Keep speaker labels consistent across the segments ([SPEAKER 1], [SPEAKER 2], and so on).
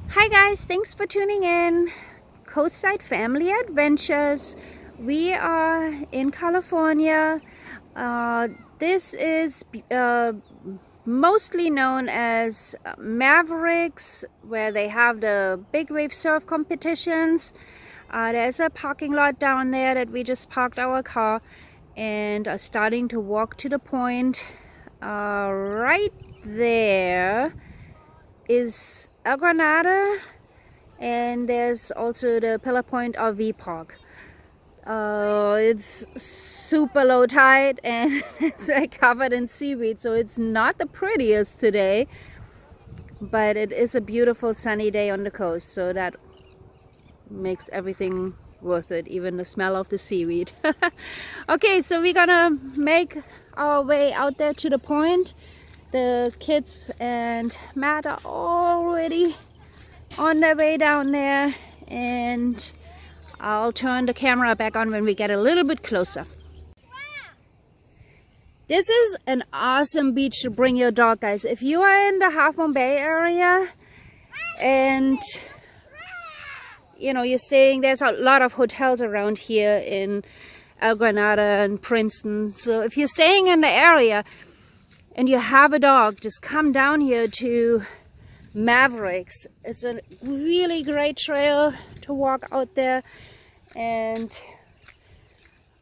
[SPEAKER 1] Hi guys, thanks for tuning in. Coastside Family Adventures. We are in California. This is mostly known as Mavericks, where they have the big wave surf competitions. There's a parking lot down there that we just parked our car and are starting to walk to the point. Right there is El Granada, and there's also the Pillar Point RV Park. It's super low tide and it's covered in seaweed, so it's not the prettiest today, but it is a beautiful sunny day on the coast, so that makes everything worth it, even the smell of the seaweed. Okay, so we're gonna make our way out there to the point. The kids and Matt are already on their way down there, and I'll turn the camera back on when we get a little bit closer. This is an awesome beach to bring your dog, guys. If you are in the Half Moon Bay area and you're staying, there's a lot of hotels around here in El Granada and Princeton. So if you're staying in the area and you have a dog, just come down here to Mavericks. It's a really great trail to walk out there, and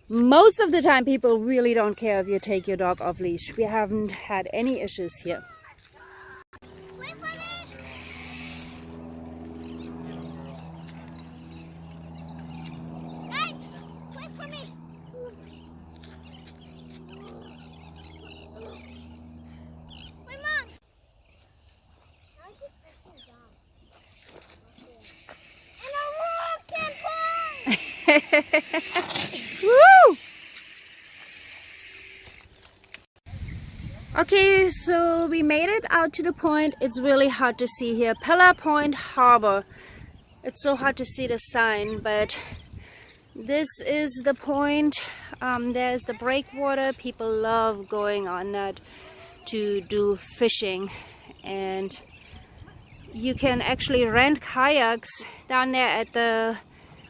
[SPEAKER 1] most of the time people really don't care if you take your dog off leash. We haven't had any issues here. Woo! Okay, so we made it out to the point. It's really hard to see here. Pillar Point Harbor. It's so hard to see the sign, but this is the point. There's the breakwater. People love going on that to do fishing, and you can actually rent kayaks down there at the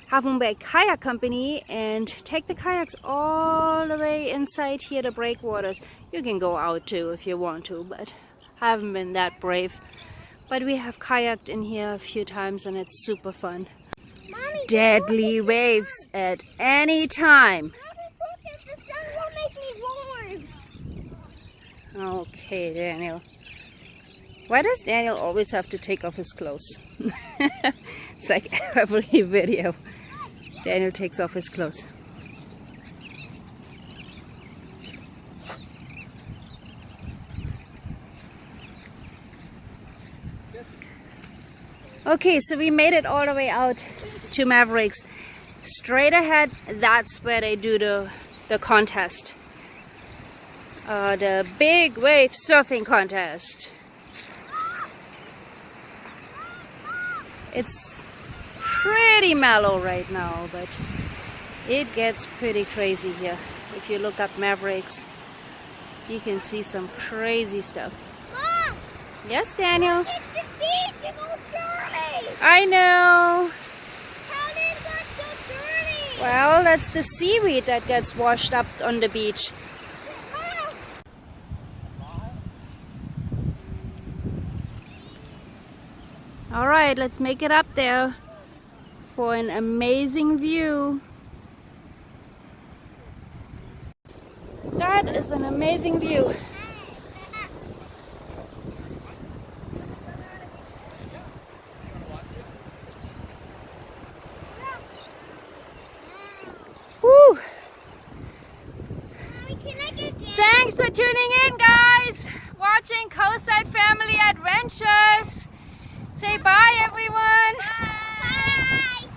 [SPEAKER 1] Half Moon Bay Kayak Company and take the kayaks all the way inside here, the breakwaters. You can go out too if you want to, but I haven't been that brave. But we have kayaked in here a few times and it's super fun. Mommy, deadly waves at any time. Mommy, the sun will make me warm. Okay, Daniel. Why does Daniel always have to take off his clothes? It's like every video. Daniel takes off his clothes. Okay, so we made it all the way out to Mavericks. Straight ahead, that's where they do the contest. The big wave surfing contest. It's pretty mellow right now, but it gets pretty crazy here. If you look up Mavericks, you can see some crazy stuff. Mom! Yes, Daniel? Look at the beach, it's all dirty! I know! How did it get so dirty? Well, that's the seaweed that gets washed up on the beach. Alright, let's make it up there for an amazing view. That is an amazing view. Woo! Thanks for tuning in, guys! Watching Coastside Family Adventures. Say bye, everyone. Bye.